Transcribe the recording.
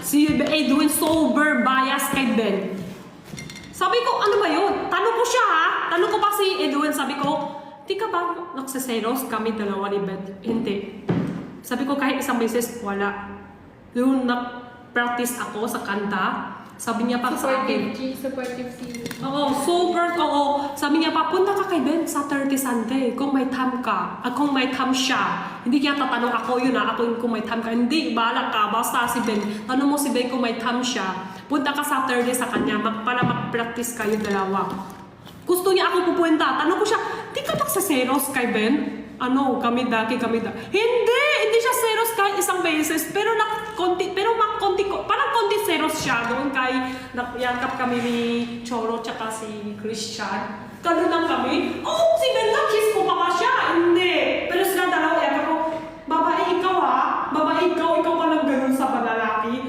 Si Edwin sober bias kay Ben. Sabi ko, ano ba yun? Tanong ko siya ha. Tanong ko pa si Edwin, sabi ko, di ka ba nagsiselos kami dalawa ni Ben? Hindi. Sabi ko, kahit isang beses, wala. Yung nag-practice ako sa kanta, sabi niya pa sa akin. Supportive si. Oo, super, oo. Sabi niya pa, punta ka kay Ben Saturday, Sunday. Kung may time ka, at kung may time siya. Hindi kaya tatanong ako yun ako yung kung may time ka. Hindi, bahala ka. Basta si Ben. Tanong mo si Ben kung may time siya. Punta ka Saturday sa kanya para mag-practice kayo dalawa. Gusto niya ako pupunta. Tanong ko siya, di ka magsaseros kay Ben? Ano, kami da. Hindi siya seros kahit isang beses. Pero parang konti seros siya. Doon kay, nakyakap kami ni Choro tsaka si Christian. Gano'n lang kami. Oh, si Ben na, kiss ko pa nga siya. Hindi. Pero sila dalawa, yakap ko, babae ikaw ha. Babae ikaw